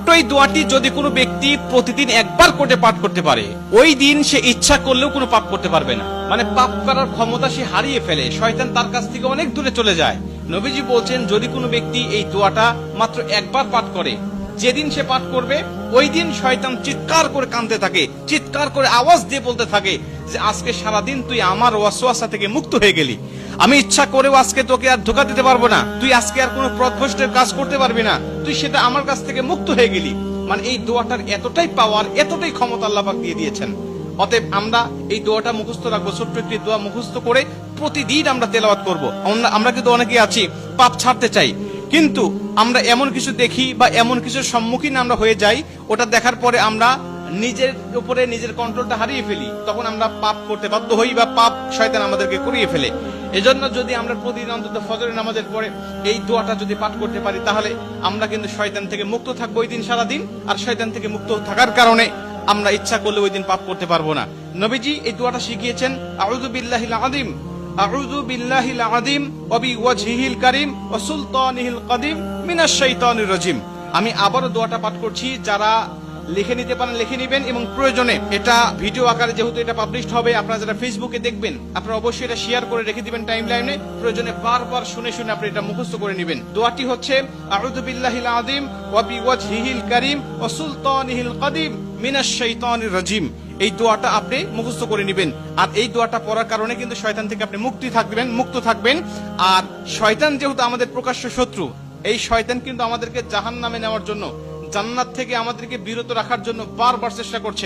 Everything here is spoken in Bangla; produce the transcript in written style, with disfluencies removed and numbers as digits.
ছোট্ট এই দোয়াটি যদি কোনো ব্যক্তি প্রতিদিন একবার করে পাঠ করতে পারে, ওই দিন সে ইচ্ছা করলেও কোনো পাপ করতে পারবে না। মানে পাপ করার ক্ষমতা সে হারিয়ে ফেলে, শয়তান তার কাছ থেকে অনেক দূরে চলে যায়। নবীজি বলছেন, যদি কোনো ব্যক্তি এই দোয়াটা মাত্র একবার পাঠ করে, যেদিন সে পাঠ করবে ওই দিন শয়তান চিৎকার করে কাঁদতে থাকে, চিৎকার করে আওয়াজ দিয়ে বলতে থাকে যে আজকে সারাদিন তুই আমার ওয়াসওয়াসা থেকে মুক্ত হয়ে গেলি, আমি ইচ্ছা করেও আজকে তোকে আর ধোঁকা দিতে পারবো না, তুই আজকে আর কোনো পথভ্রষ্টের কাজ করতে পারবি না, তুই সেটা আমার কাছ থেকে মুক্ত হয়ে গেলি। মানে এই দোয়াটার এতটাই পাওয়ার, এতটাই ক্ষমতা আল্লাহ পাক দিয়ে দিয়েছেন। অতএব আমরা এই দোয়াটা মুখস্থ রাখবো, ছোট্ট একটি দোয়া মুখস্থ করে প্রতিদিন আমরা তেলাওয়াত করব। আমরা কিন্তু অনেকেই আছি পাপ ছাড়তে চাই, কিন্তু আমরা এমন কিছু দেখি বা এমন কিছুর সম্মুখীন আমরা হয়ে যাই, ওটা দেখার পরে আমরা নিজের উপরে নিজের কন্ট্রোলটা হারিয়ে ফেলি, তখন আমরা পাপ করতে বাধ্য হই বা পাপ শয়তান আমাদেরকে করিয়ে ফেলে। এজন্য যদি আমরা প্রতিদিন অন্তত ফজরের নামাজের পরে এই দোয়াটা যদি পাঠ করতে পারি, তাহলে আমরা কিন্তু শয়তান থেকে মুক্ত থাকবো ওই দিন সারাদিন। আর শয়তান থেকে মুক্ত থাকার কারণে আমরা ইচ্ছা করলে ওই দিন পাপ করতে পারবো না। নবীজি এই দোয়াটা শিখিয়েছেন, আউযু বিল্লাহিল আযীম, আউযু বিল্লাহিল আযীম ওয়া বিওয়াজহিল কারীম ওয়া সুলতানিহিল কাদিম মিনাশ শাইতানির রাজীম। আমি আবারও দোয়াটা পাঠ করছি, যারা লিখে নিতে পারেন লিখে নেবেন, এবং প্রয়োজনে এটা ভিডিও আকারে যেহেতু এটা পাবলিশড হবে, আপনারা যারা ফেসবুকে দেখবেন আপনারা অবশ্যই এটা শেয়ার করে রেখে দিবেন টাইমলাইনে, প্রয়োজনে বারবার শুনে শুনে আপনি এটা মুখস্থ করে নেবেন। দোয়াটি হচ্ছে, আউযু বিল্লাহিল আযীম ওয়া বিওয়াজহিল কারীম ওয়া সুলতানিহিল কাদিম মিনাশ শাইতানির রাজীম। এই দোয়াটা আপনি মুখস্থ করে নেবেন, আর এই দোয়াটা পড়ার কারণে কিন্তু শয়তান থেকে আপনি মুক্ত থাকবেন। আর শয়তান যেহেতু আমাদের প্রকাশ্য শত্রু, এই শয়তান কিন্তু আমাদেরকে জাহান্নামে নেওয়ার জন্য, জান্নাত থেকে আমাদেরকে বিরত রাখার জন্য বারবার চেষ্টা করছে।